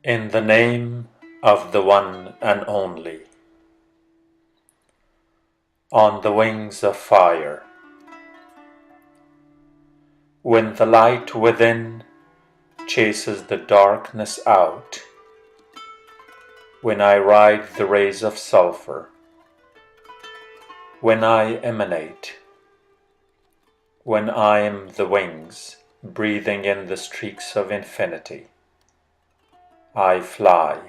In the name of the one and only, on the wings of fire, when the light within chases the darkness out, when I ride the rays of sulfur, when I emanate, when I am the wings breathing in the streaks of infinity, I fly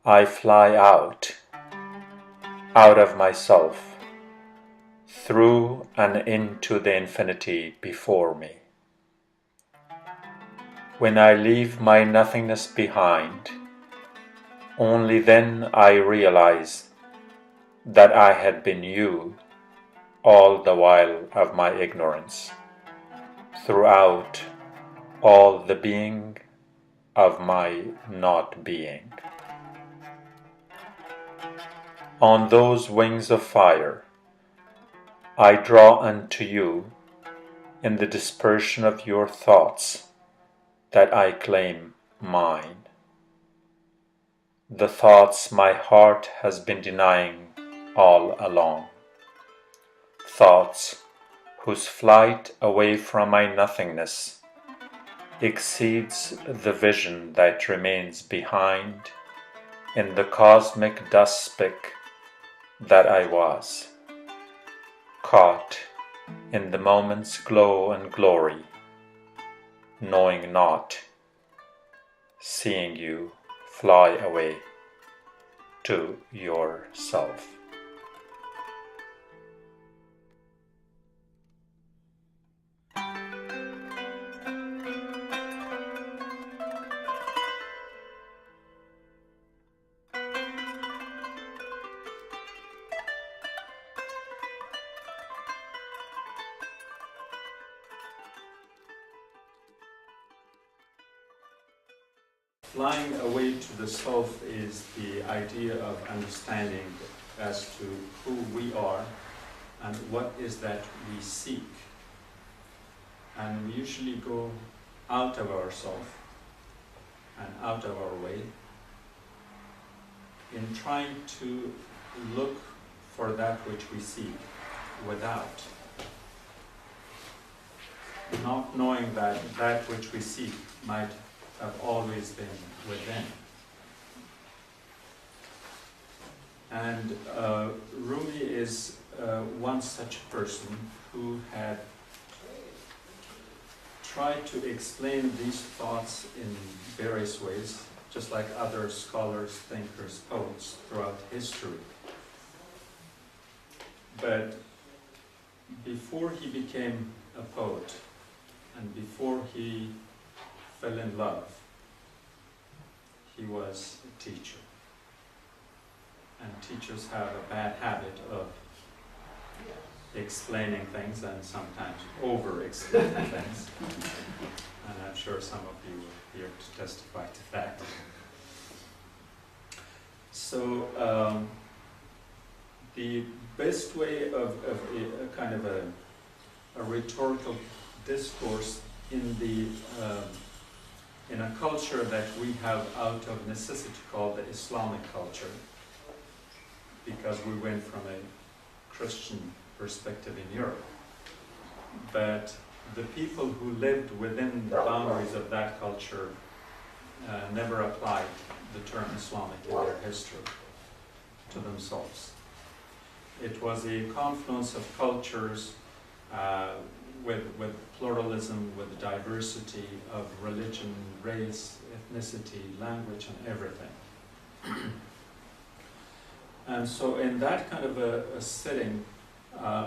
out of myself, through and into the infinity before me. When I leave my nothingness behind, only then I realize that I had been you all the while of my ignorance, throughout all the being of my not being. On those wings of fire, I draw unto you, in the dispersion of your thoughts, that I claim mine. The thoughts my heart has been denying all along. Thoughts whose flight away from my nothingness exceeds the vision that remains behind in the cosmic dust speck that I was, caught in the moment's glow and glory, knowing not, seeing you fly away to yourself. Flying away to the self is the idea of understanding as to who we are and what is that we seek. And we usually go out of ourselves and out of our way in trying to look for that which we seek without, not knowing that that which we seek might have always been within. And Rumi is one such person who had tried to explain these thoughts in various ways, just like other scholars, thinkers, poets throughout history. But before he became a poet, and before he fell in love, he was a teacher. And teachers have a bad habit of explaining things and sometimes over-explaining things. And I'm sure some of you are here to testify to that. So the best way of a kind of a rhetorical discourse in a culture that we have out of necessity called the Islamic culture, because we went from a Christian perspective in Europe. But the people who lived within the boundaries of that culture never applied the term Islamic in their history to themselves. It was a confluence of cultures with pluralism, with diversity of religion, race, ethnicity, language, and everything. And so in that kind of a setting,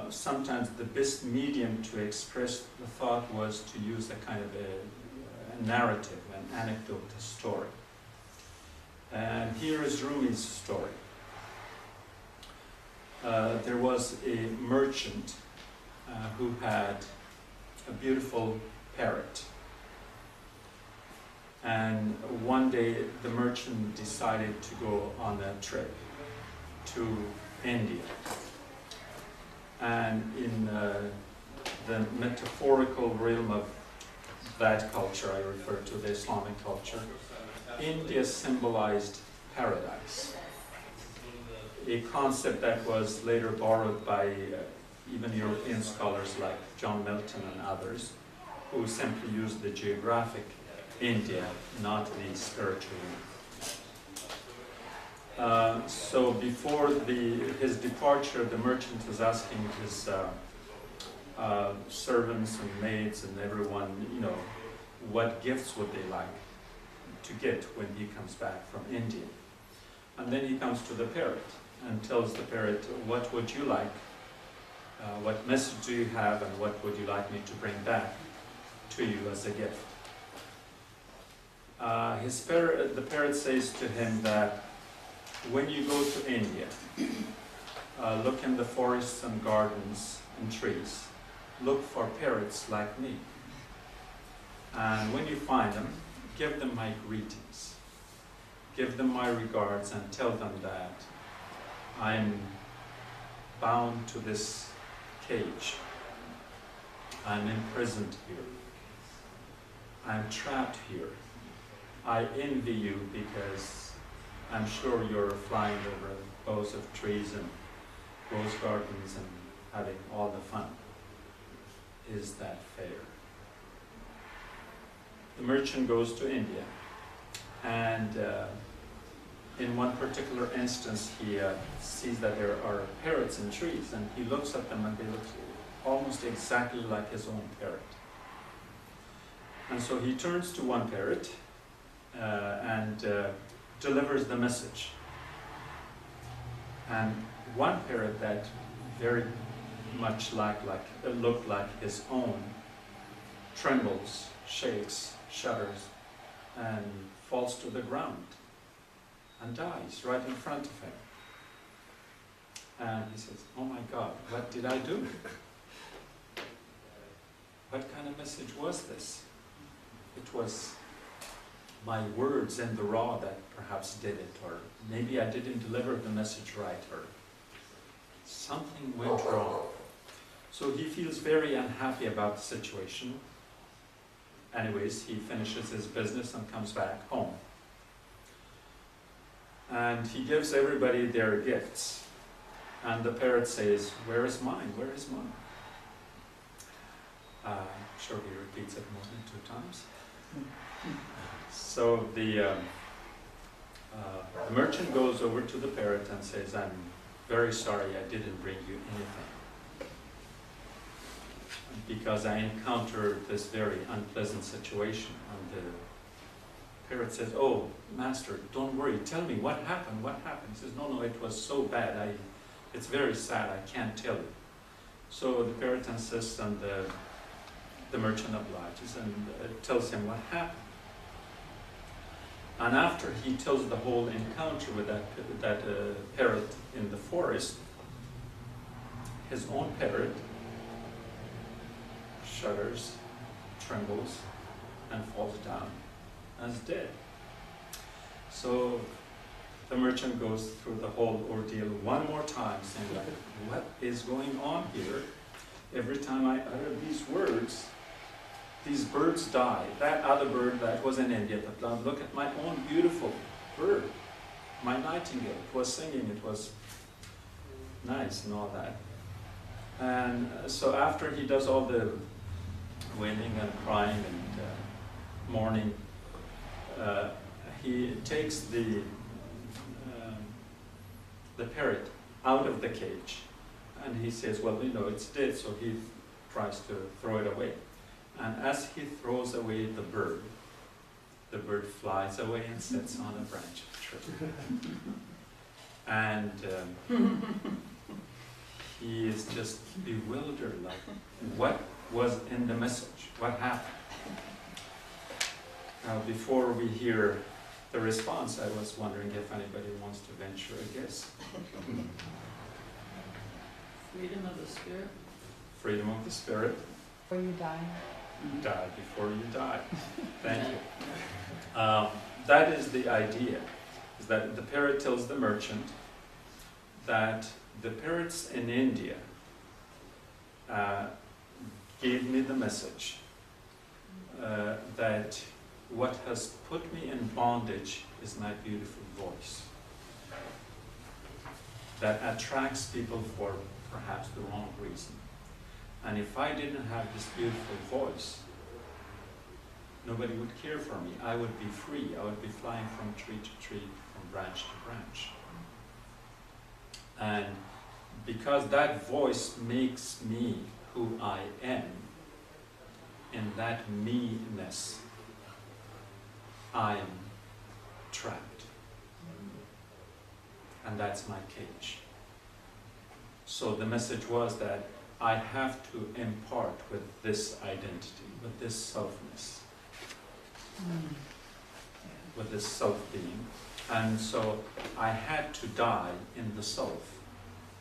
sometimes the best medium to express the thought was to use a kind of a narrative, an anecdote, a story. And here is Rumi's story. There was a merchant who had a beautiful parrot. And one day the merchant decided to go on a trip to India. And in the metaphorical realm of that culture, I refer to the Islamic culture, India symbolized paradise, a concept that was later borrowed by even European scholars like John Milton and others, who simply used the geographic India, not the spiritual one. So before his departure, the merchant was asking his servants and maids and everyone, what gifts would they like to get when he comes back from India. And then he comes to the parrot and tells the parrot, what would you like? What message do you have, and what would you like me to bring back to you as a gift? The parrot says to him that when you go to India, look in the forests and gardens and trees, look for parrots like me. And when you find them, give them my greetings. Give them my regards and tell them that I'm bound to this cage. I'm imprisoned here. I'm trapped here. I envy you because I'm sure you're flying over boughs of trees and rose gardens and having all the fun. Is that fair? The merchant goes to India, and in one particular instance he sees that there are parrots in trees, and he looks at them and they look almost exactly like his own parrot. And so he turns to one parrot and delivers the message. And one parrot that very much looked like his own trembles, shakes, shudders, and falls to the ground and dies right in front of him. And he says, oh my God, what did I do? What kind of message was this? It was my words in the raw that perhaps did it, or maybe I didn't deliver the message right, or something went wrong. So he feels very unhappy about the situation. Anyways, he finishes his business and comes back home. And he gives everybody their gifts. And the parrot says, where is mine? Where is mine? I'm sure he repeats it more than 2 times. So the merchant goes over to the parrot and says, I'm very sorry I didn't bring you anything, because I encountered this very unpleasant situation. And the parrot says, oh, master, don't worry, tell me, what happened, what happened? He says, no, it was so bad, it's very sad, I can't tell you. So the parrot insists, and the merchant obliges and tells him what happened. And after he tells the whole encounter with that parrot in the forest, his own parrot shudders, trembles, and falls down as dead. So the merchant goes through the whole ordeal one more time, saying, like, what is going on here? Every time I utter these words, these birds die. That other bird that was in India, but look at my own beautiful bird, my nightingale. It was singing, it was nice and all that. And so after he does all the wailing and crying and mourning, he takes the parrot out of the cage, and he says, well, it's dead, so he tries to throw it away. And as he throws away the bird flies away and sits on a branch of a tree. And he is just bewildered, like, what was in the message? What happened? Now, before we hear the response, I was wondering if anybody wants to venture a guess. Freedom of the spirit. Freedom of the spirit. Before you die. Die before you die. Thank you. That is the idea, is that the parrot tells the merchant that the parrots in India gave me the message. what has put me in bondage is my beautiful voice that attracts people for perhaps the wrong reason. And if I didn't have this beautiful voice, nobody would care for me. I would be free. I would be flying from tree to tree, from branch to branch. And because that voice makes me who I am, in that me-ness, I am trapped. And that's my cage. So the message was that I have to impart with this identity, with this selfness, with this self-being. And so I had to die in the self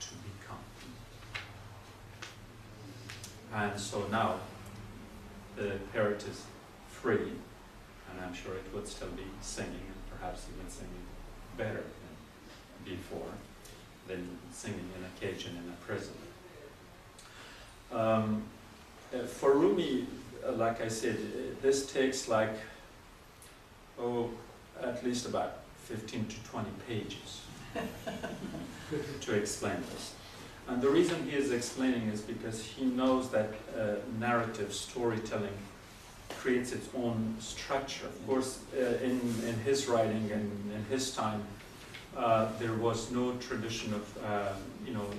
to become. And so now the parrot is free, and I'm sure it would still be singing, and perhaps even singing better than before, than singing in a cage and in a prison. For Rumi, like I said, this takes like, at least about 15 to 20 pages to explain this. And the reason he is explaining is because he knows that narrative storytelling creates its own structure. Of course, in his writing and in his time, there was no tradition of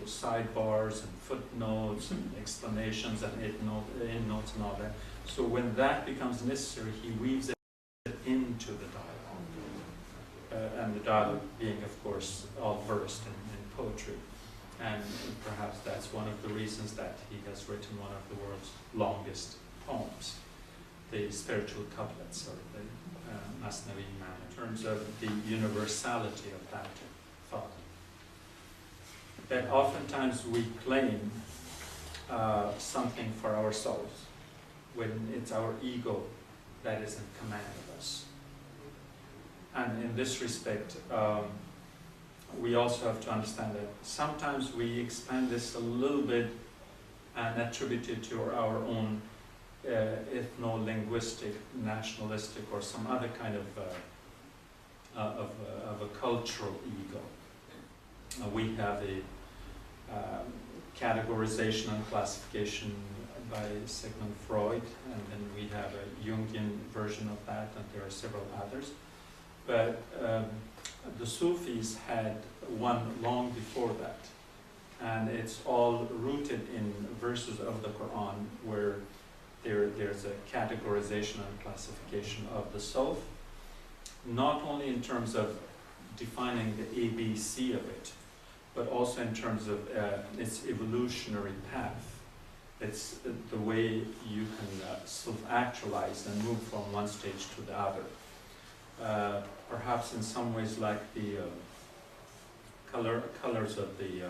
sidebars and footnotes and explanations and endnotes and all that. So when that becomes necessary, he weaves it into the dialogue. And the dialogue being, of course, all versed in poetry. And perhaps that's one of the reasons that he has written one of the world's longest poems, the spiritual couplets, or the Masnavi man, in terms of the universality of that thought. That oftentimes we claim something for ourselves when it's our ego that is in command of us. And in this respect, we also have to understand that sometimes we expand this a little bit and attribute it to our own ethno-linguistic, nationalistic, or some other kind of a cultural ego. We have a categorization and classification by Sigmund Freud, and then we have a Jungian version of that, and there are several others. But the Sufis had one long before that, and it's all rooted in verses of the Quran where there's a categorization and classification of the self, not only in terms of defining the ABC of it, but also in terms of its evolutionary path. It's the way you can self-actualize and move from one stage to the other. Perhaps in some ways like the colors of the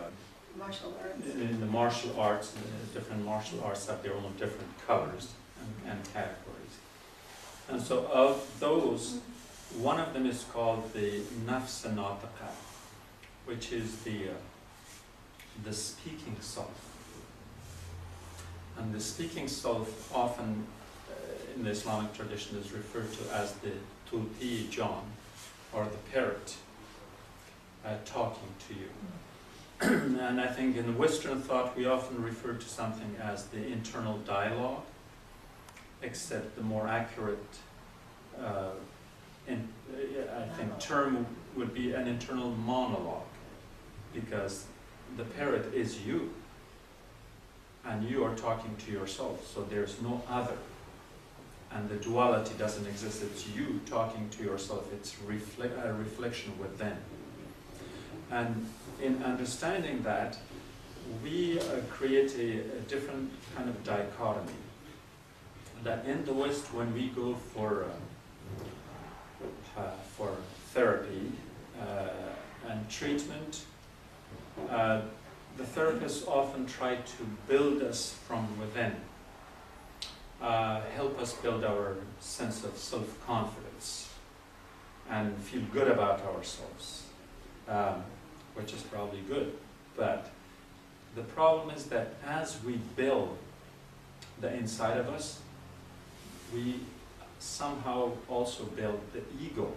martial arts. In the martial arts, different martial arts have their own different colors and categories. And so of those, one of them is called the nafs, which is the speaking self. And the speaking self often in the Islamic tradition is referred to as the tulpi John, or the parrot talking to you. And I think in Western thought we often refer to something as the internal dialogue, except the more accurate term would be an internal monologue, because the parrot is you, and you are talking to yourself, so there's no other. And the duality doesn't exist. It's you talking to yourself. It's a reflection within. And in understanding that, we create a different kind of dichotomy. That in the West, when we go for therapy and treatment, the therapists often try to build us from within. Help us build our sense of self-confidence and feel good about ourselves, which is probably good. But the problem is that as we build the inside of us, we somehow also build the ego.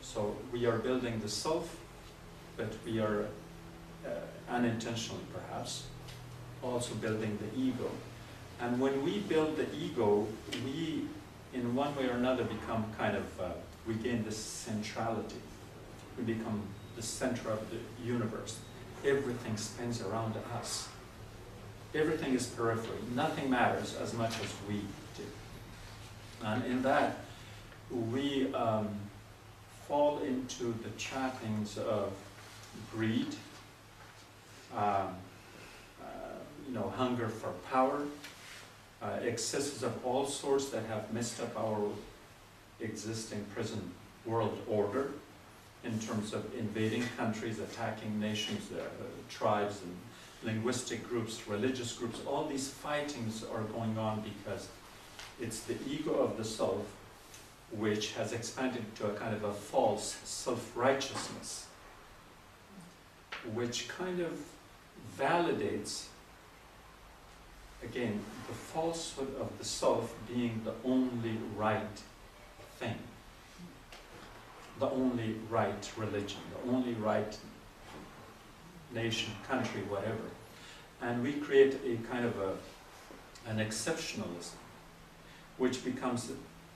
So we are building the self, but we are unintentionally perhaps also building the ego. And when we build the ego, we in one way or another become kind of, we gain this centrality. We become the center of the universe. Everything spins around us. Everything is periphery. Nothing matters as much as we do. And in that, we fall into the trappings of greed, hunger for power, excesses of all sorts that have messed up our existing present world order in terms of invading countries, attacking nations, tribes, and linguistic groups, religious groups. All these fightings are going on because it's the ego of the self which has expanded to a kind of a false self-righteousness, which kind of validates, again, the falsehood of the self being the only right thing, the only right religion, the only right nation, country, whatever. And we create a kind of an exceptionalism, which becomes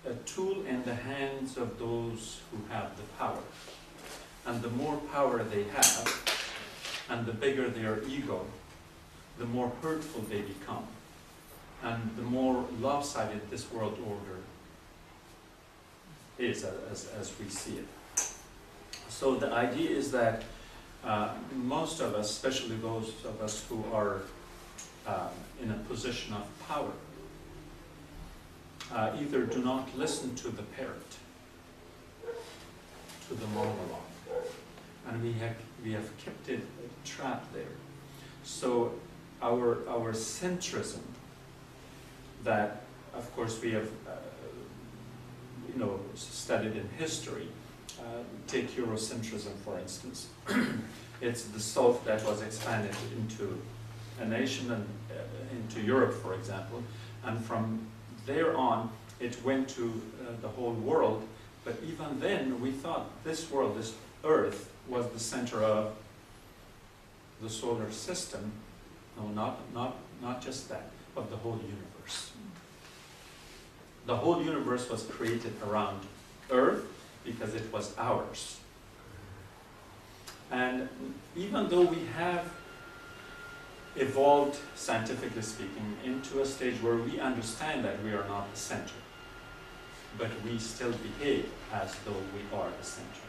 a tool in the hands of those who have the power. And the more power they have, and the bigger their ego, the more hurtful they become, and the more lopsided this world order is as we see it. So the idea is that most of us, especially those of us who are in a position of power, either do not listen to the parrot, to the monologue, and we have kept it trapped there. So our centrism, that of course we have studied in history. Take Eurocentrism, for instance. It's the self that was expanded into a nation and into Europe, for example, and from there on it went to the whole world. But even then we thought this world, this earth, was the center of the solar system. No, not just that, of the whole universe. The whole universe was created around Earth because it was ours. And even though we have evolved, scientifically speaking, into a stage where we understand that we are not the center, but we still behave as though we are the center.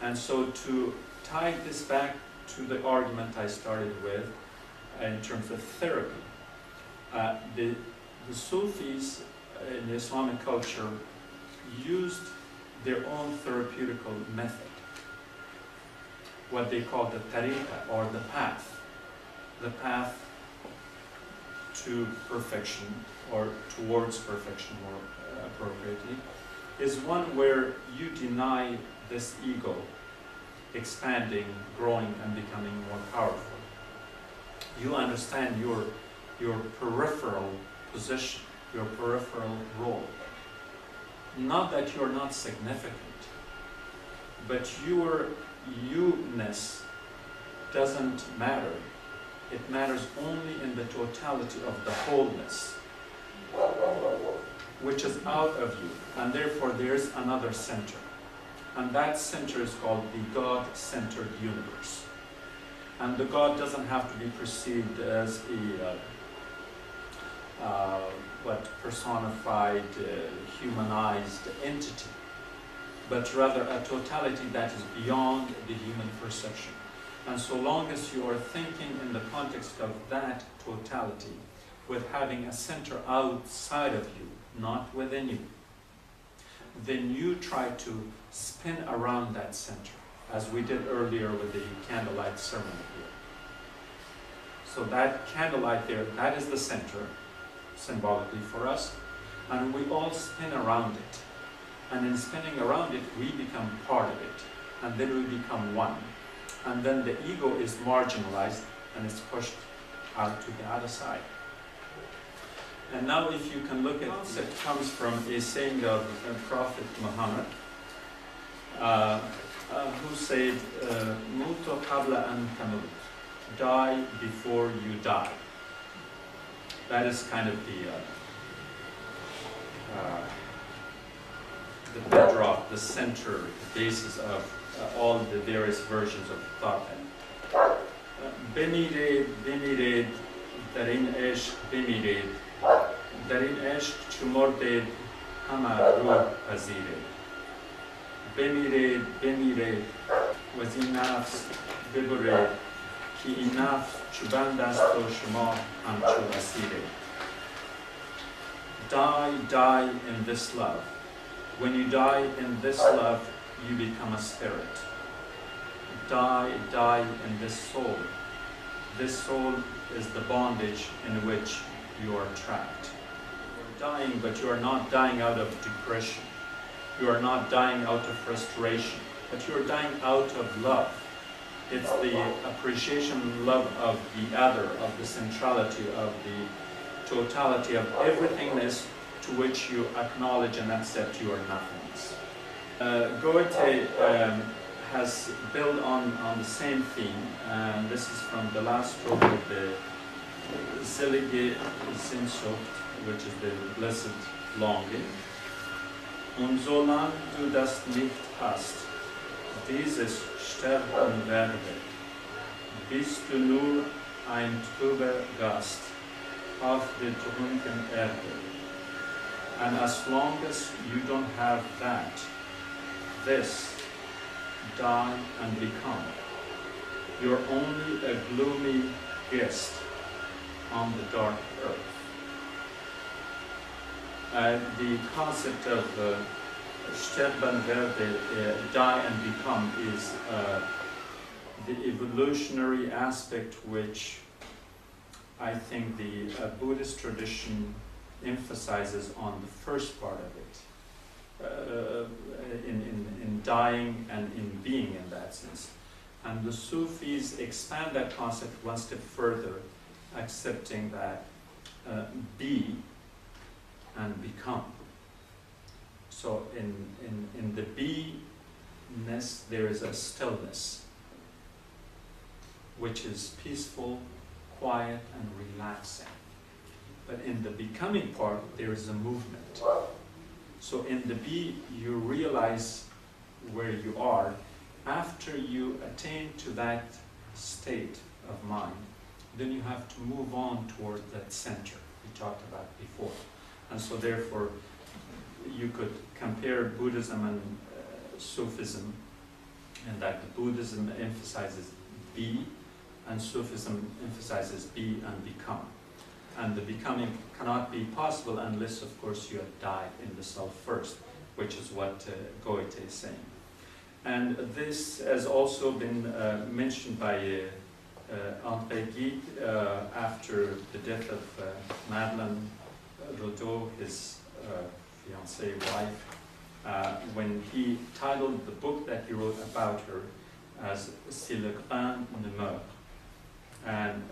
And so to tie this back to the argument I started with in terms of therapy, the Sufis in the Islamic culture used their own therapeutical method, what they call the tariqa, or the path to perfection, or towards perfection more appropriately, is one where you deny this ego expanding, growing, and becoming more powerful. You understand your peripheral position, your peripheral role. Not that you're not significant, but your you-ness doesn't matter. It matters only in the totality of the wholeness, which is out of you, and therefore there is another center. And that center is called the God-centered universe. And the God doesn't have to be perceived as a personified, humanized entity, but rather a totality that is beyond the human perception. And so long as you are thinking in the context of that totality, with having a center outside of you, not within you, then you try to spin around that center, as we did earlier with the candlelight ceremony here. So that candlelight there, that is the center, symbolically for us, and we all spin around it. And in spinning around it, we become part of it, and then we become one. And then the ego is marginalized and is pushed out to the other side. And now if you can look at it, comes from a saying of Prophet Muhammad, who said, "Mutu qabla an tamut," die before you die. That is kind of the bedrock, the center, the basis of all the various versions of thought. بمیرید در این عشق بمیرید، در این عشق چو مردید همه روح پذیرید. بمیرید و از این نفس ببرید که این نفس چو بند است و شما همچو اسیرید. Die in this love. When you die in this love, you become a spirit. Die in this soul. This soul is the bondage in which you are trapped. You're dying, but you are not dying out of depression. You are not dying out of frustration, but you are dying out of love. It's the appreciation and love of the other, of the centrality, of the totality of everythingness to which you acknowledge and accept your nothingness. Goethe has built on the same theme, and this is from the last stroke of the Selige Sehnsucht, which is the blessed longing. Und solange du das nicht hast, dieses sterben werde, bist du nur ein trüber Gast auf der trunken Erde. And as long as you don't have that, this, die and become, you're only a gloomy guest on the dark earth. The concept of sterben werde, die and become, is the evolutionary aspect which I think the Buddhist tradition emphasizes on the first part of it, in dying and in being in that sense. And the Sufis expand that concept one step further, accepting that be and become. So in the be-ness there is a stillness, which is peaceful, quiet, and relaxing. But in the becoming part, there is a movement. So in the be, you realize where you are. After you attain to that state of mind, then you have to move on toward that center we talked about before. And so therefore, you could compare Buddhism and Sufism, and that Buddhism emphasizes be, and Sufism emphasizes be and become. And the becoming cannot be possible unless, of course, you have died in the self first, which is what Goethe is saying. And this has also been mentioned by André Gide after the death of Madeleine Rodot, his fiancée wife, when he titled the book that he wrote about her as Si le grain ne meurt. And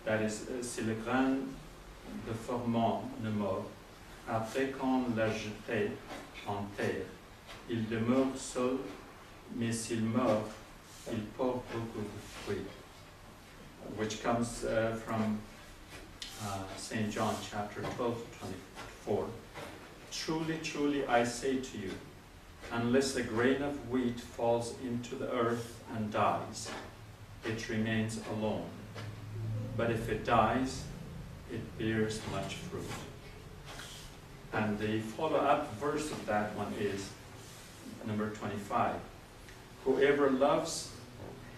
that is, si le grain de formant ne meurt, après qu'on l'a jeté en terre, il demeure seul, mais s'il meurt, il porte beaucoup de fruits. Which comes from St. John chapter 12-24. Truly, truly, I say to you, unless a grain of wheat falls into the earth and dies, it remains alone. But if it dies, it bears much fruit. And the follow-up verse of that one is number 25. Whoever loves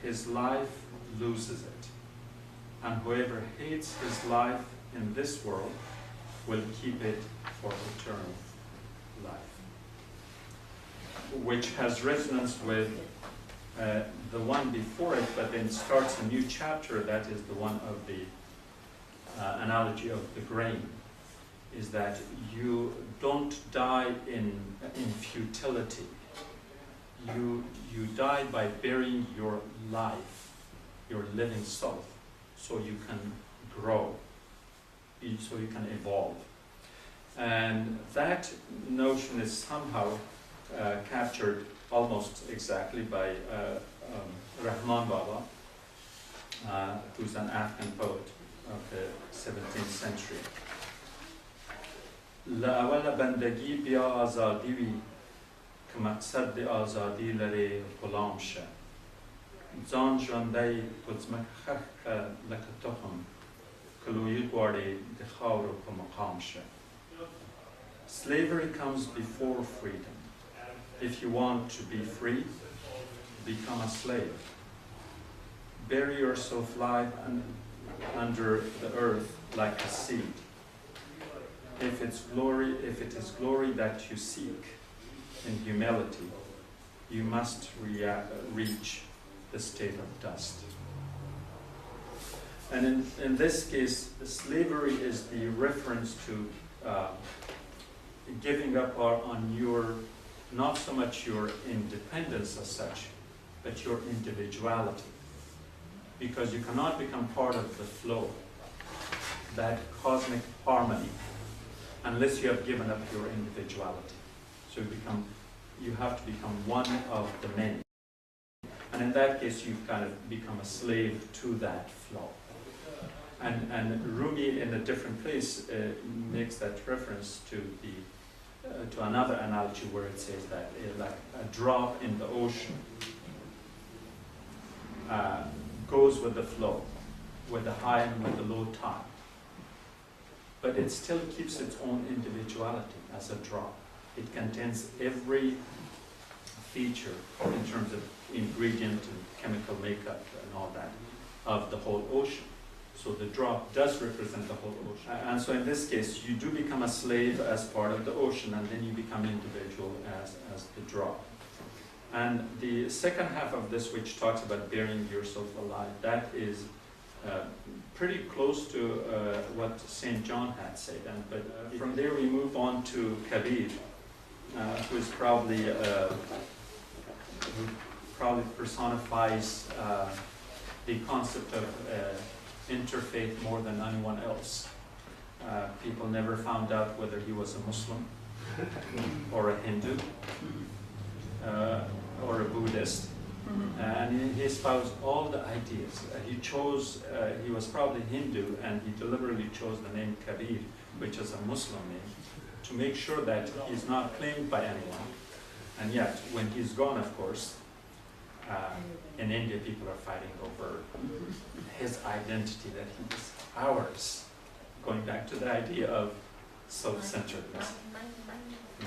his life loses it, and whoever hates his life in this world will keep it for eternal life. Which has resonance with the one before it, but then starts a new chapter, that is the one of the analogy of the grain, is that you don't die in futility. You die by burying your life, your living self, so you can grow. so you can evolve. And that notion is somehow captured almost exactly by Rahman Baba, who's an Afghan poet of the 17th century. لأول بندگی بیا آزادی وی که مقصد آزادی لره غلام شه زان جانده پزمک خخ لک تخم کلوی گواری دخاور که مقام شه. Slavery comes before freedom. If you want to be free, become a slave. Bury yourself live under the earth like a seed. If it is glory that you seek in humility, you must reach the state of dust. And in this case, slavery is the reference to giving up on your, not so much your independence as such, but your individuality. Because you cannot become part of the flow, that cosmic harmony, unless you have given up your individuality. So you have to become one of the many. And in that case, you've kind of become a slave to that flow. And Rumi, in a different place, makes that reference to another analogy where it says that like a drop in the ocean goes with the flow, with the high and with the low tide. But it still keeps its own individuality as a drop. It contains every feature in terms of ingredient and chemical makeup and all that of the whole ocean. So the drop does represent the whole ocean. And so in this case, you do become a slave as part of the ocean, and then you become individual as the drop. And the second half of this, which talks about burying yourself alive, that is pretty close to what St. John had said. But from there we move on to Kabir, who is probably personifies the concept of interfaith more than anyone else. People never found out whether he was a Muslim or a Hindu or a Buddhist. And he espoused all the ideas. He was probably Hindu, and he deliberately chose the name Kabir, which is a Muslim name, to make sure that he's not claimed by anyone. And yet, when he's gone, of course, in India, people are fighting over his identity, that he is ours, going back to the idea of self-centeredness.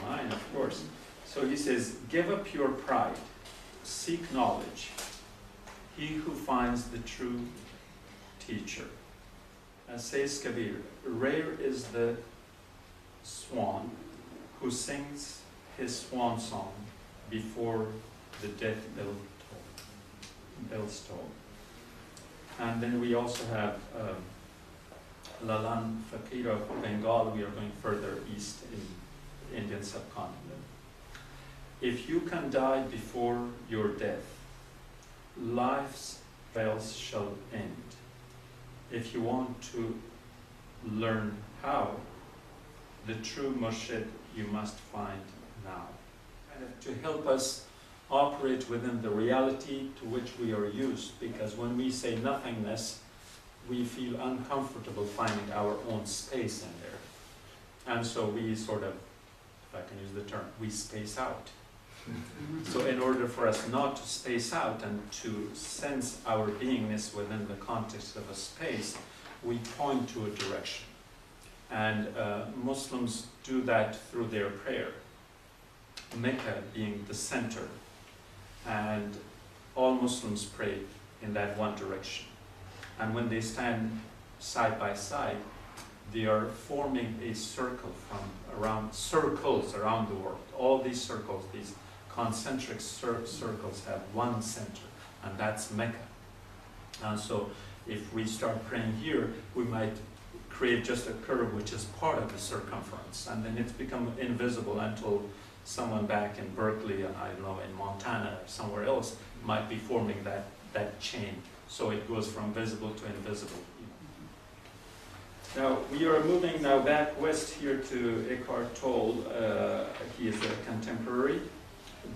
Mine, of course. So he says, give up your pride, seek knowledge. He who finds the true teacher. As says Kabir, rare is the swan who sings his swan song before the death bell's toll. And then we also have Lalan Fakir of Bengal. We are going further east in the Indian subcontinent. If you can die before your death, life's veils shall end. If you want to learn how, the true murshid you must find now. And to help us operate within the reality to which we are used, because when we say nothingness, we feel uncomfortable finding our own space in there. And so we sort of, if I can use the term, we space out. So in order for us not to space out and to sense our beingness within the context of a space, we point to a direction. And Muslims do that through their prayer, Mecca being the center. And all Muslims pray in that one direction. And when they stand side by side, they are forming a circle circles around the world. All these circles, these concentric circles have one center, and that's Mecca. And so if we start praying here, we might create just a curve which is part of the circumference, and then it's become invisible until someone back in Berkeley, and I don't know, in Montana or somewhere else, might be forming that chain. So it goes from visible to invisible. Now, we are moving now back west here to Eckhart Tolle. He is a contemporary.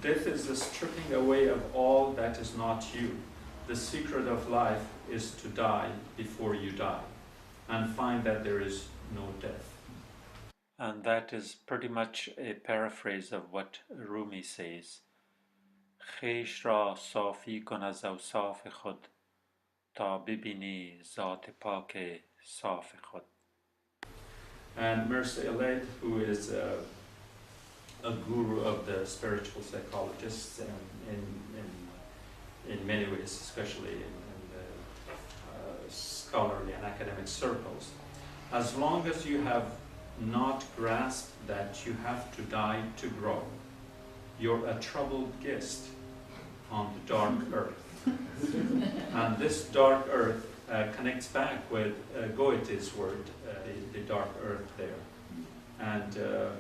Death is the stripping away of all that is not you. The secret of life is to die before you die and find that there is no death. And that is pretty much a paraphrase of what Rumi says. خویش را صافی کن از اوصاف خود تا ببینی ذات پاک صاف خود. And Mircea Eliade, who is a guru of the spiritual psychologists in many ways, especially in the scholarly and academic circles, as long as you have not grasped that you have to die to grow, you're a troubled guest on the dark earth. And this dark earth connects back with Goethe's word, the dark earth there. And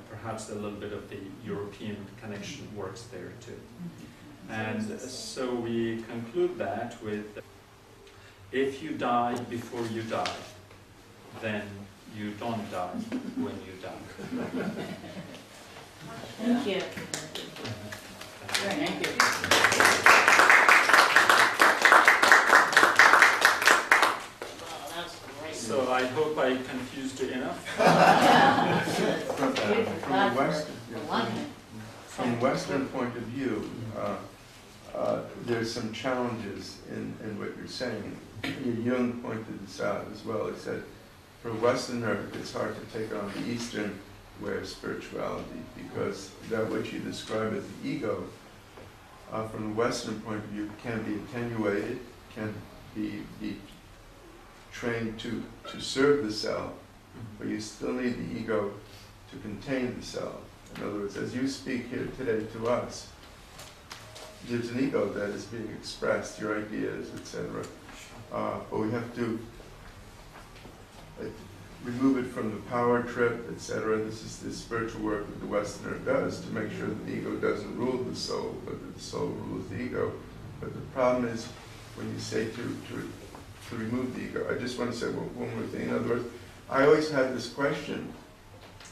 perhaps a little bit of the European connection works there too. And so we conclude that with, if you die before you die, then you don't die when you die. Thank you. Thank you. Wow, that's great. So I hope I confused you enough. From a Western point of view, there's some challenges in what you're saying. Jung pointed this out as well. He said, for a Westerner, it's hard to take on the Eastern way of spirituality because that which you describe as the ego, from the Western point of view, can be attenuated, can be trained to serve the self, but you still need the ego to contain the self. In other words, as you speak here today to us, there's an ego that is being expressed, your ideas, etc. But we have to remove it from the power trip, etc. This is the spiritual work that the Westerner does to make sure that the ego doesn't rule the soul, but that the soul rules the ego. But the problem is when you say to remove the ego. I just want to say one more thing. In other words, I always had this question: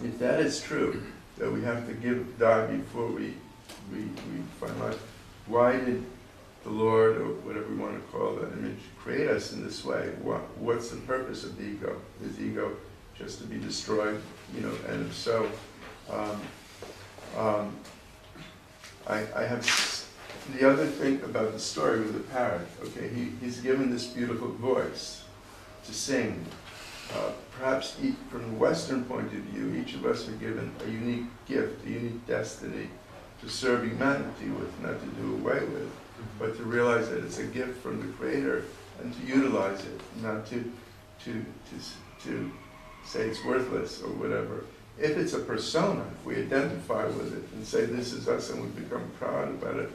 if that is true, that we have to die before we find life, why did the Lord, or whatever we want to call that image, create us in this way? What's the purpose of the ego? Is the ego just to be destroyed? And if so, I have the other thing about the story with the parrot. Okay, he's given this beautiful voice to sing. Perhaps from the Western point of view, each of us are given a unique gift, a unique destiny to serve humanity with, not to do away with, but to realize that it's a gift from the Creator and to utilize it, not to say it's worthless or whatever. If it's a persona, if we identify with it and say this is us and we become proud about it,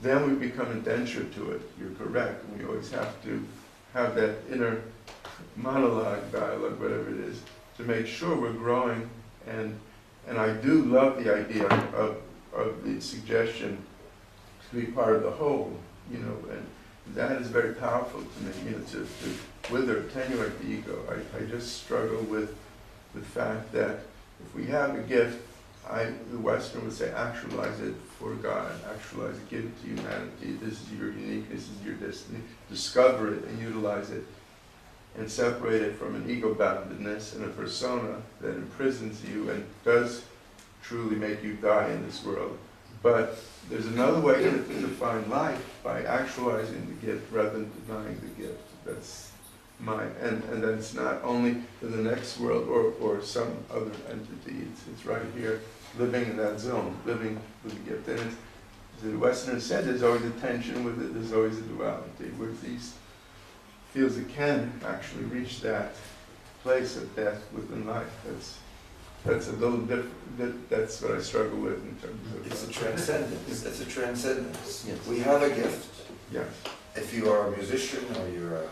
then we become indentured to it. You're correct. And we always have to have that inner monologue, dialogue, whatever it is, to make sure we're growing. And I do love the idea of the suggestion to be part of the whole, and that is very powerful to me, to wither, attenuate the ego. I just struggle with the fact that if we have a gift, the Western would say actualize it for God, actualize it, give it to humanity. This is your uniqueness, this is your destiny. Discover it and utilize it and separate it from an ego-boundedness and a persona that imprisons you and does truly make you die in this world. But there's another way to define life, by actualizing the gift rather than denying the gift. That's and that's not only for the next world or some other entity. It's right here, living in that zone, living with the gift. And as the Westerner said, there's always a tension with it, there's always a duality, where these feels it can actually reach that place of death within life. That's a little different. That's what I struggle with in terms of. It's a transcendence. It's a transcendence. Yes. We have a gift. Yes. If you are a musician or you're a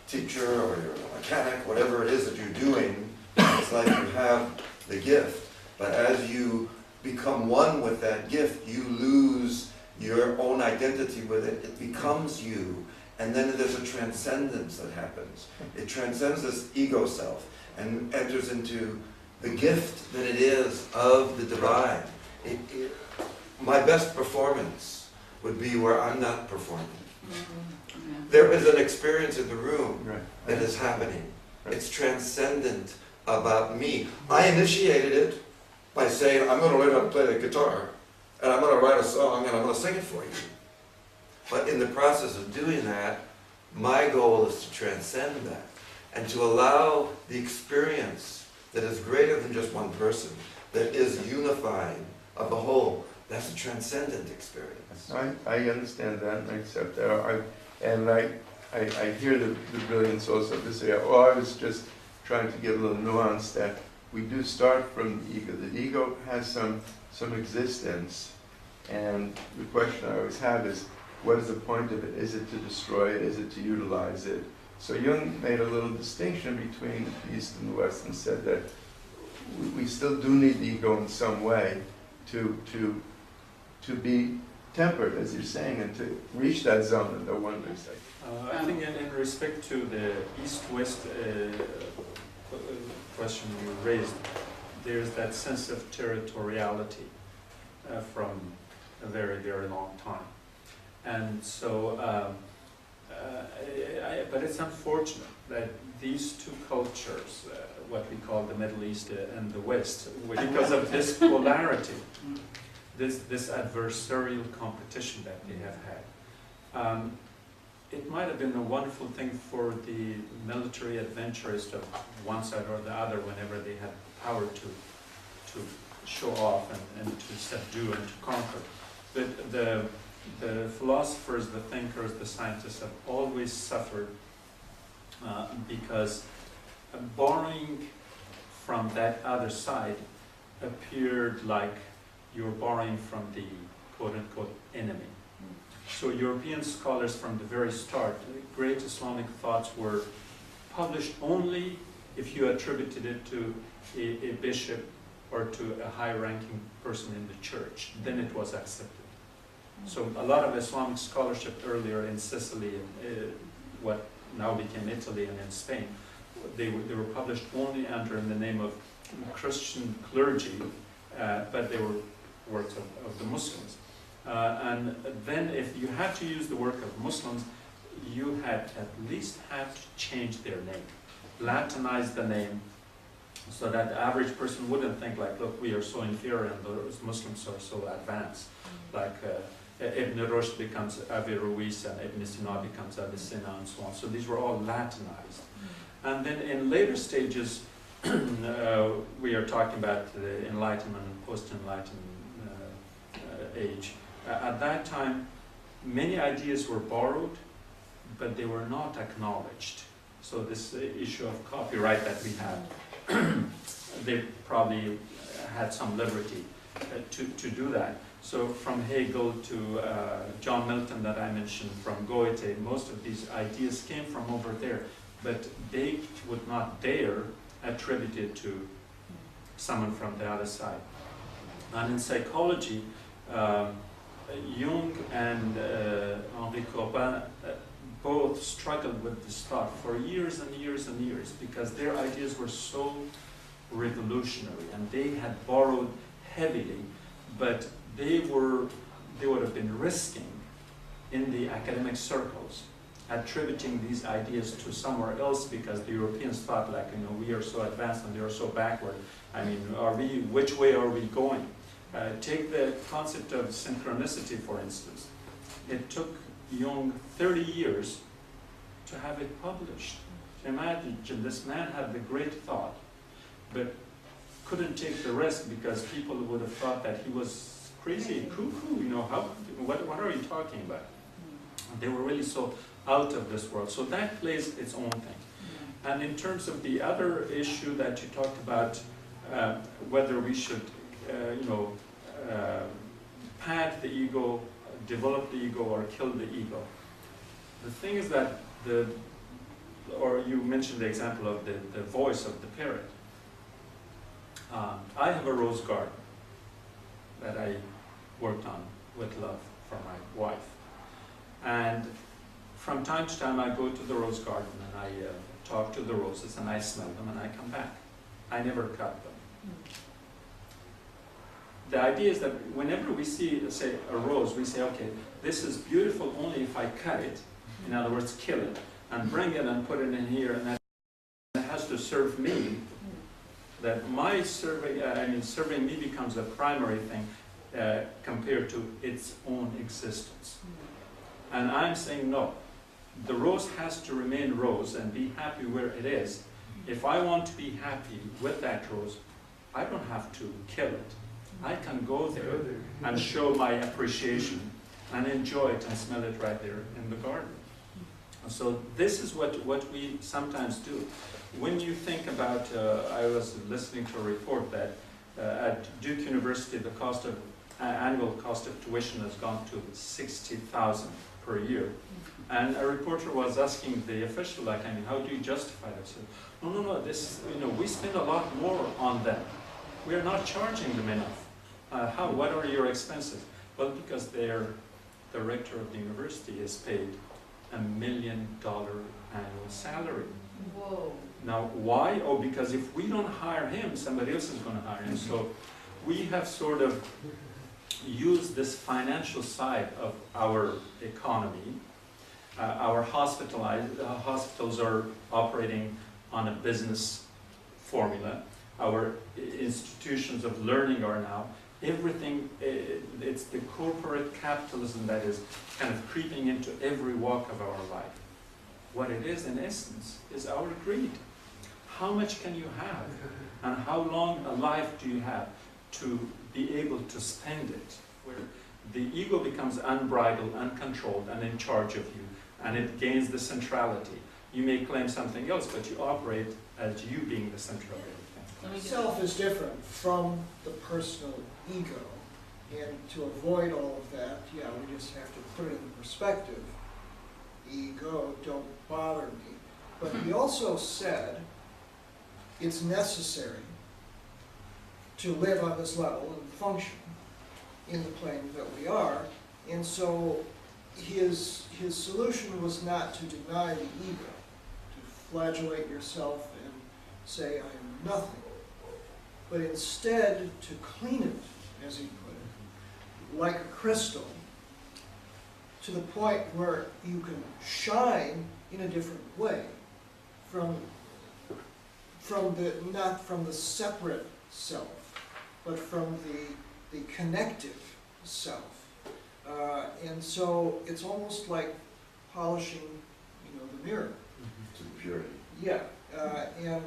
teacher or you're a mechanic, whatever it is that you're doing, it's like you have the gift. But as you become one with that gift, you lose your own identity with it. It becomes you. And then there's a transcendence that happens. It transcends this ego self. and enters into the gift that it is of the divine. My best performance would be where I'm not performing. There is an experience in the room that is happening. It's transcendent about me. I initiated it by saying, I'm going to learn how to play the guitar, and I'm going to write a song, and I'm going to sing it for you. But in the process of doing that, my goal is to transcend that, and to allow the experience that is greater than just one person, that is unifying of the whole. That's a transcendent experience. I understand that and I accept that. I hear the brilliance also to say, oh, I was just trying to give a little nuance that we do start from the ego. The ego has some existence, and the question I always have is, what is the point of it? Is it to destroy it? Is it to utilize it? So Jung made a little distinction between the East and the West and said that we still do need the ego in some way to be tempered, as you're saying, and to reach that zone, the one they say. I think in respect to the East-West question you raised, there's that sense of territoriality from a very, very long time. And so, but it's unfortunate that these two cultures, what we call the Middle East and the West, because of this polarity, this adversarial competition that they have had. It might have been a wonderful thing for the military adventurers of one side or the other whenever they had power to show off and to subdue and to conquer. But the philosophers, the thinkers, the scientists have always suffered because borrowing from that other side appeared like you're borrowing from the quote-unquote enemy. So European scholars from the very start, great Islamic thoughts were published only if you attributed it to a bishop or to a high-ranking person in the church. Then it was accepted. So a lot of Islamic scholarship earlier in Sicily, what now became Italy and in Spain, they were published only under the name of Christian clergy, but they were works of the Muslims. And then if you had to use the work of Muslims, you had at least had to change their name, Latinize the name, so that the average person wouldn't think like, look, we are so inferior and those Muslims are so advanced. Like Ibn Rushd becomes Averroes and Ibn Sina becomes Avicenna and so on. So these were all Latinized. And then in later stages, we are talking about the Enlightenment and post-Enlightenment age. At that time, many ideas were borrowed, but they were not acknowledged. So this issue of copyright that we have, they probably had some liberty to do that. So from Hegel to John Milton that I mentioned, from Goethe, most of these ideas came from over there, but they would not dare attribute it to someone from the other side. And in psychology, Jung and Henri Corbin both struggled with this thought for years and years and years because their ideas were so revolutionary and they had borrowed heavily, but they would have been risking in the academic circles attributing these ideas to somewhere else because the Europeans thought like, we are so advanced and they are so backward. I mean, which way are we going? Take the concept of synchronicity, for instance. It took Jung 30 years to have it published. Imagine this man had the great thought, but couldn't take the risk because people would have thought that he was crazy, cuckoo, what are you talking about? They were really so out of this world. So that plays its own thing. And in terms of the other issue that you talked about, whether we should pad the ego, develop the ego, or kill the ego. The thing is that or you mentioned the example of the voice of the parrot. I have a rose garden that I worked on with love for my wife. And from time to time I go to the rose garden and I talk to the roses and I smell them and I come back. I never cut them. The idea is that whenever we see, say, a rose, we say, okay, this is beautiful only if I cut it, in other words, kill it, and bring it and put it in here, and that it has to serve me. That my serving me becomes the primary thing compared to its own existence. And I'm saying no. The rose has to remain rose and be happy where it is. If I want to be happy with that rose, I don't have to kill it. I can go there and show my appreciation and enjoy it and smell it right there in the garden. So this is what we sometimes do. When you think about, I was listening to a report that at Duke University the cost of annual cost of tuition has gone to $60,000 per year. And a reporter was asking the official, like, I mean, how do you justify this? No, this, we spend a lot more on them. We are not charging them enough. What are your expenses? Well, because the rector of the university is paid $1 million annual salary. Whoa. Now, why? Oh, because if we don't hire him, somebody else is going to hire him. So we have sort of used this financial side of our economy. Our hospitals are operating on a business formula. Our institutions of learning are now. Everything, it's the corporate capitalism that is kind of creeping into every walk of our life. What it is, in essence, is our greed. How much can you have? And how long a life do you have to be able to spend it? Where the ego becomes unbridled, uncontrolled, and in charge of you, and it gains the centrality. You may claim something else, but you operate as you being the center of everything. Self is different from the personal ego, and to avoid all of that, yeah, we just have to put it in perspective. Ego, don't bother me. But he also said it's necessary to live on this level and function in the plane that we are, and so his solution was not to deny the ego, to flagellate yourself and say, I am nothing, but instead to clean it, as he put it, like a crystal, to the point where you can shine in a different way not from the separate self, but from the connective self. And so it's almost like polishing, the mirror. To purity. Yeah, and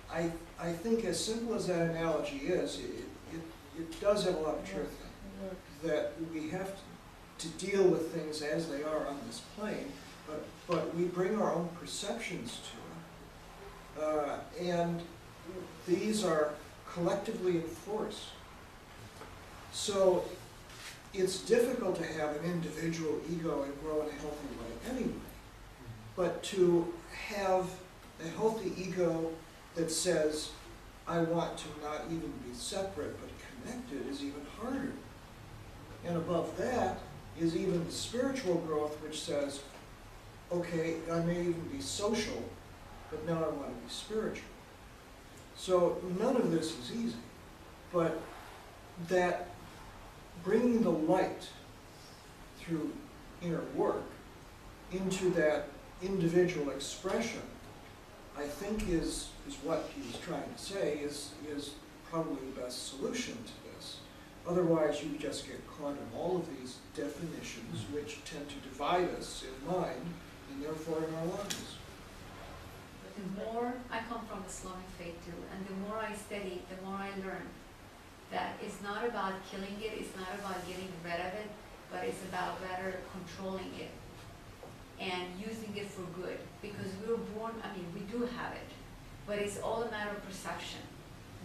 I think as simple as that analogy is, it does have a lot of truth in it. That we have to deal with things as they are on this plane, but we bring our own perceptions to it. And these are collectively enforced. So it's difficult to have an individual ego and grow in a healthy way anyway. But to have a healthy ego that says, I want to not even be separate but connected is even harder. And above that is even the spiritual growth, which says, okay, I may even be social, but now I want to be spiritual. So none of this is easy, but that bringing the light through inner work into that individual expression, I think is what he was trying to say is probably the best solution to this. Otherwise, you just get caught in all of these definitions which tend to divide us in mind and therefore in our lives. The more I come from Islamic faith too, and the more I study, the more I learn that it's not about killing it, it's not about getting rid of it, but it's about rather controlling it and using it for good. Because we were born, we do have it, but it's all a matter of perception.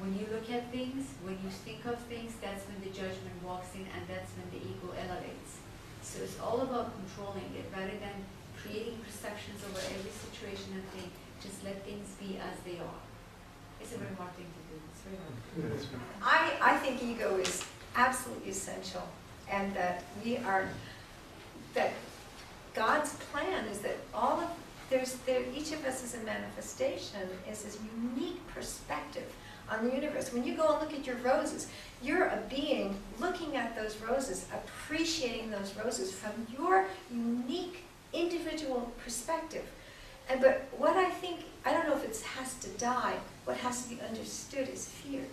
When you look at things, when you think of things, that's when the judgment walks in, and that's when the ego elevates. So it's all about controlling it rather than creating perceptions over every situation and thing. Just let things be as they are. It's a very hard thing to do. It's very hard. I think ego is absolutely essential, and that God's plan is that each of us is a manifestation, is this unique perspective on the universe. When you go and look at your roses, you're a being looking at those roses, appreciating those roses from your unique individual perspective. But what I think, I don't know if it has to die, what has to be understood is fear.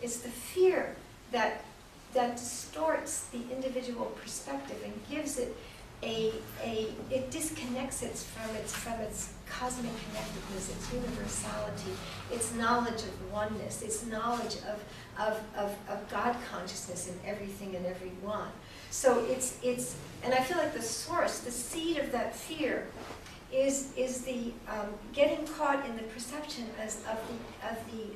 It's the fear that distorts the individual perspective and gives it it disconnects it from its cosmic connectedness, its universality, its knowledge of oneness, its knowledge of God consciousness in everything and everyone. So and I feel like the source, the seed of that fear, is the getting caught in the perception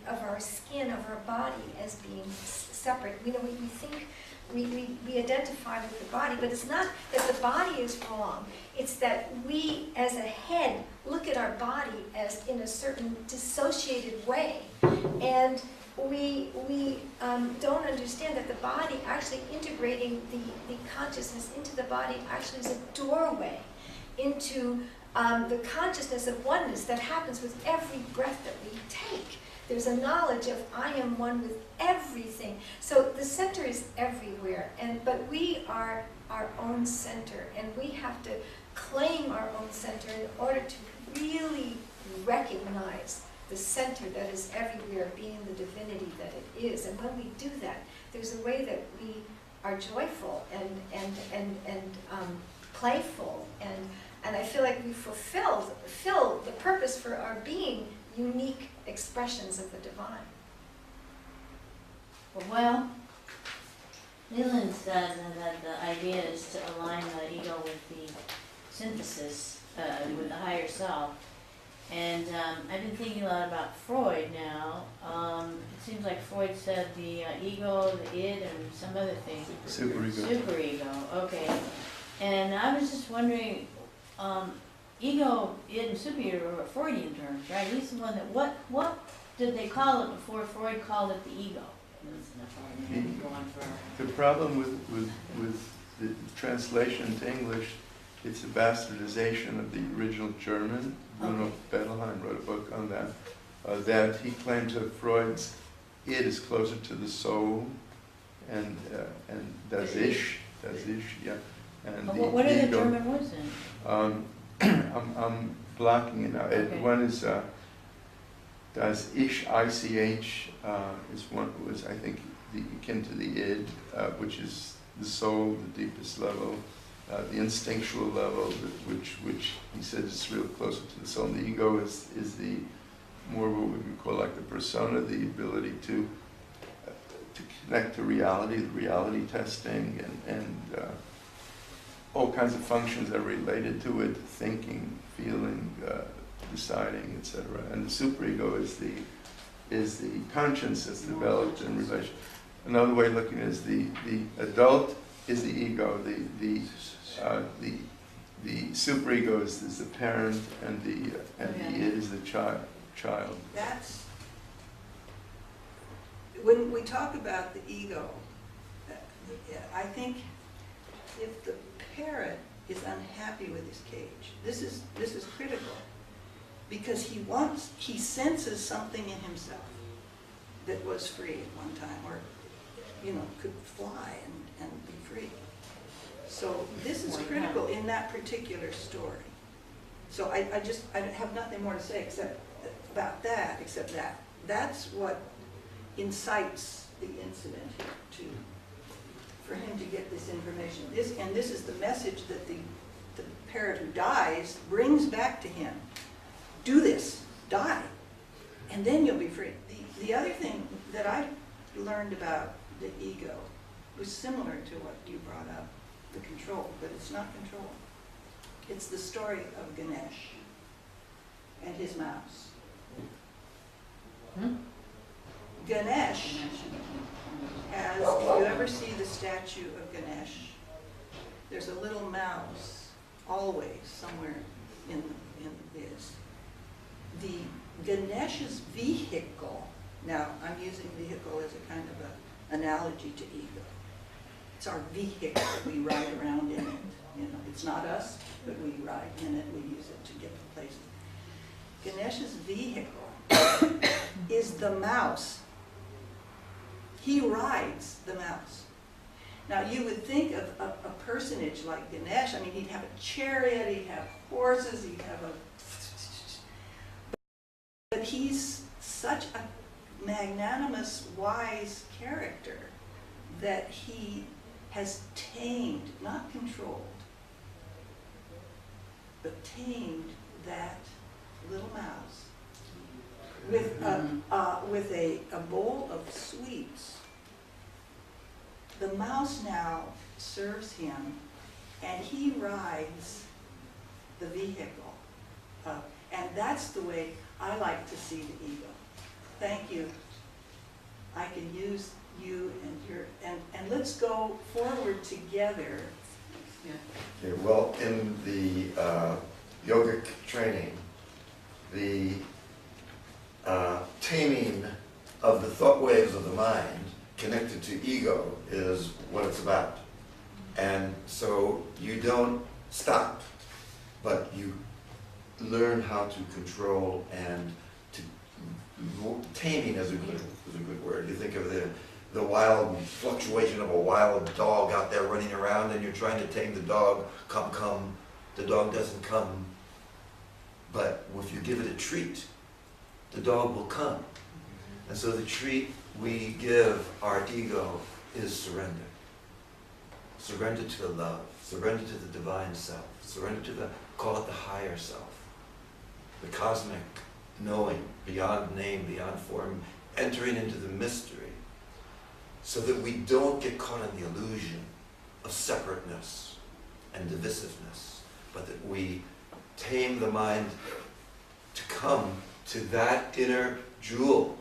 of our skin, of our body as being separate. We think we identify with the body, but it's not that the body is wrong. It's that we, as a head, look at our body as in a certain dissociated way, and we don't understand that the body, actually integrating the consciousness into the body, actually is a doorway into the consciousness of oneness that happens with every breath that we take. There's a knowledge of I am one with everything. So the center is everywhere, but we are our own center, and we have to claim our own center in order to really recognize the center that is everywhere, being the divinity that it is. And when we do that, there's a way that we are joyful and playful, and I feel like we fulfill the purpose for our being, unique expressions of the divine. Well, Leland said that the idea is to align the ego with the synthesis, with the higher self. And I've been thinking a lot about Freud now. It seems like Freud said the ego, the id, and some other thing. Superego. Superego, okay. And I was just wondering, ego, id, and superego are Freudian terms, right? He's the one that, what did they call it before Freud called it the ego? The problem with the translation to English, it's a bastardization of the original German. Bruno Bettelheim wrote a book on that. That he claims that Freud's id is closer to the soul, and das Ich, yeah. And what are the German words then? I'm blocking it now. Okay. One is das Ich, ICH, is one, was I think akin to the id, which is the soul, the deepest level, the instinctual level, which he said is real closer to the soul. And the ego is the more what we would call like the persona, the ability to connect to reality, the reality testing, and all kinds of functions that are related to it, thinking, feeling, deciding, etc. And the superego is the conscience that's developed in relation. Another way of looking at it is the adult is the ego, the superego is the parent, and the id is the child. That's when we talk about the ego. I think if the parrot is unhappy with his cage, this is critical, because he senses something in himself that was free at one time, or could fly and be free. So this is critical in that particular story. So I have nothing more to say except that's what incites the incident here for him to get this information. This is the message that the parrot who dies brings back to him. Do this, die, and then you'll be free. The other thing that I learned about the ego was similar to what you brought up, the control, but it's not control. It's the story of Ganesh and his mouse. Ganesh has, if you ever see the statue of Ganesh, there's a little mouse always somewhere in this. The Ganesh's vehicle, now I'm using vehicle as a kind of an analogy to ego. It's our vehicle, we ride around in it. You know, it's not us, but we ride in it, we use it to get to places. Ganesh's vehicle is the mouse. He rides the mouse. Now, you would think of a personage like Ganesh, I mean, he'd have a chariot, he'd have horses, he'd have a... But he's such a magnanimous, wise character that he has tamed, not controlled, but tamed that little mouse with a bowl of sweets. The mouse now serves him, and he rides the vehicle. And that's the way I like to see the ego. Thank you. I can use you and let's go forward together. Okay, well, in the yogic training, the taming of the thought waves of the mind connected to ego is what it's about. And so you don't stop, but you learn how to control and to taming is a good word. You think of the wild fluctuation of a wild dog out there running around, and you're trying to tame the dog. Come, the dog doesn't come. But if you give it a treat, the dog will come. And so the treat we give our ego is surrender. Surrender to the love, surrender to the divine self, surrender to the, call it the higher self, the cosmic knowing, beyond name, beyond form, entering into the mystery, so that we don't get caught in the illusion of separateness and divisiveness, but that we tame the mind to come to that inner jewel,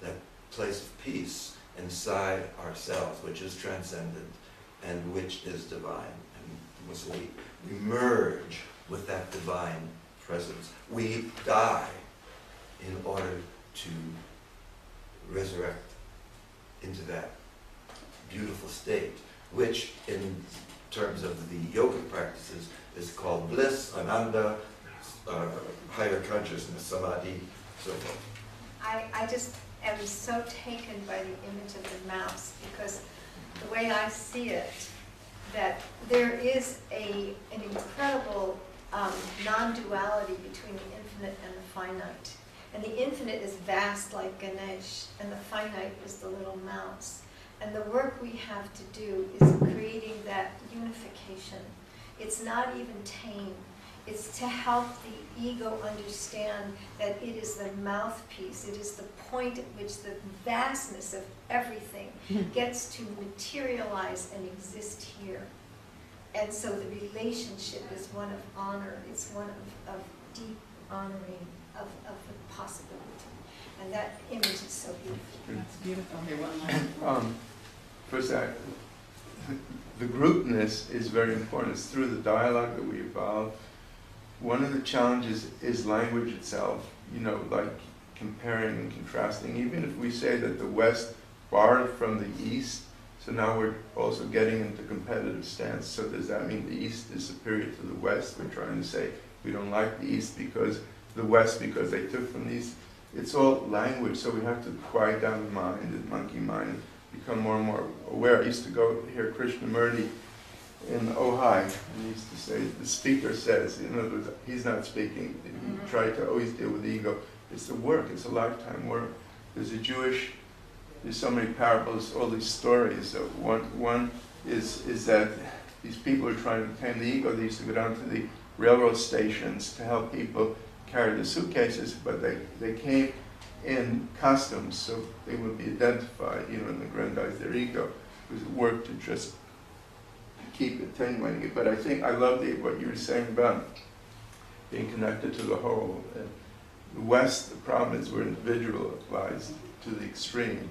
that place of peace inside ourselves, which is transcendent and which is divine. And so we merge with that divine presence. We die in order to resurrect into that beautiful state, which in terms of the yogic practices is called bliss, ananda, higher consciousness, samadhi, so forth. I just am so taken by the image of the mouse, because the way I see it, that there is an incredible non-duality between the infinite and the finite. And the infinite is vast like Ganesh, and the finite is the little mouse. And the work we have to do is creating that unification. It's not even tame. It's to help the ego understand that it is the mouthpiece. It is the point at which the vastness of everything gets to materialize and exist here. And so the relationship is one of honor. It's one of deep honoring of the possibility. And that image is so beautiful. That's beautiful. Okay, one last. First, the groupness is very important. It's through the dialogue that we evolve. One of the challenges is language itself, you know, like comparing and contrasting. Even if we say that the West borrowed from the East, so now we're also getting into competitive stance. So does that mean the East is superior to the West? We're trying to say we don't like the East because the West because they took from the East. It's all language, so we have to quiet down the mind, the monkey mind, become more and more aware. I used to go hear Krishnamurti in Ojai, and he used to say, the speaker says, in other words, he's not speaking. He tried to always deal with ego. It's the work, it's a lifetime work. There's so many parables, all these stories. So one is that these people are trying to tame the ego. They used to go down to the railroad stations to help people carry the suitcases, but they came in costumes, so they would be identified, you know, and aggrandize their ego. It was work to just keep attenuating it. But I think I love what you were saying about being connected to the whole. The West, the problem is we're individualized to the extreme.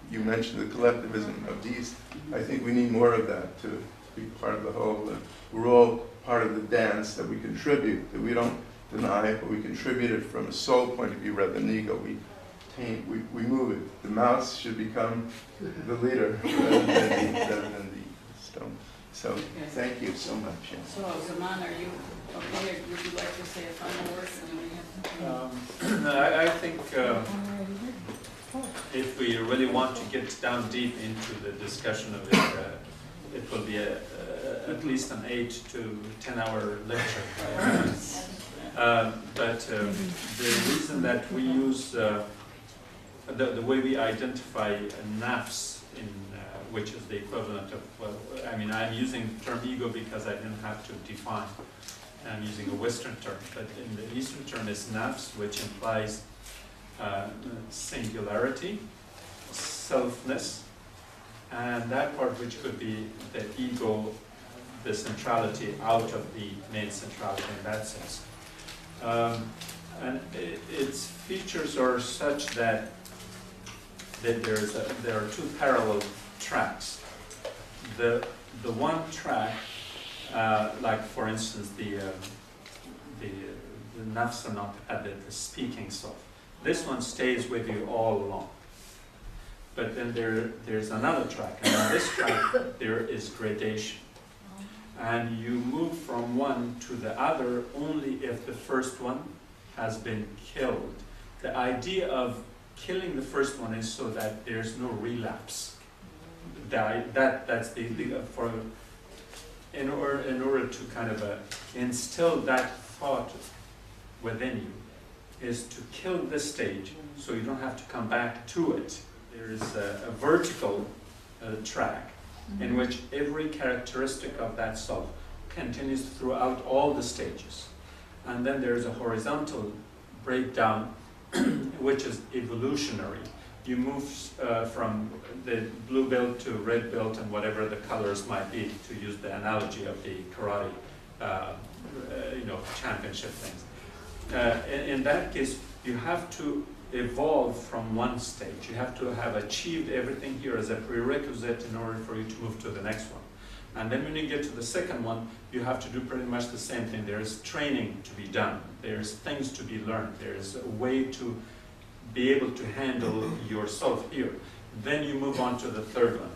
You mentioned the collectivism of the East. I think we need more of that to be part of the whole. We're all part of the dance that we contribute, that we don't deny it, but we contribute it from a soul point of view rather than ego. We move it. The mouse should become the leader rather than the stone. So, Okay. thank you so much. Yeah. So, Zaman, are you okay, or would you like to say a final word? And then we have I think if we really want to get down deep into the discussion of it, it will be at least an 8 to 10 hour lecture. But the reason that we use the way we identify nafs, which is the equivalent of, well, I mean, I'm using the term ego because I didn't have to define. I'm using a Western term, but in the Eastern term is nafs, which implies singularity, selfness, and that part which could be the ego, the centrality out of the main centrality in that sense. And its features are such that there are two parallel tracks. The one track, like for instance the nafs are not at the speaking self. This one stays with you all along. But then there's another track, and on this track there is gradation. And you move from one to the other only if the first one has been killed. The idea of killing the first one is so that there's no relapse. That's in order to kind of instill that thought within you, is to kill this stage so you don't have to come back to it. There is a vertical track in which every characteristic of that self continues throughout all the stages. And then there's a horizontal breakdown which is evolutionary. You move from the blue belt to red belt and whatever the colors might be, to use the analogy of the karate championship things. In that case, you have to evolve from one stage. You have to have achieved everything here as a prerequisite in order for you to move to the next one. And then when you get to the second one, you have to do pretty much the same thing. There's training to be done. There's things to be learned. There's a way to be able to handle yourself here. Then you move on to the third one.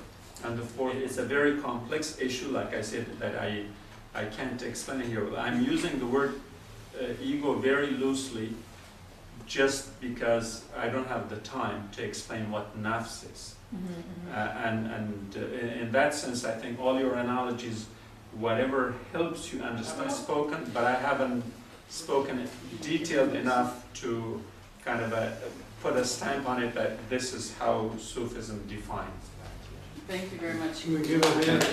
And the fourth is a very complex issue, like I said, that I can't explain it here. I'm using the word ego very loosely just because I don't have the time to explain what nafs is. In that sense, I think all your analogies, whatever helps you understand, spoken, but I haven't spoken it detailed enough to kind of put a stamp on it that this is how Sufism defines. Thank you very much. We give a hand.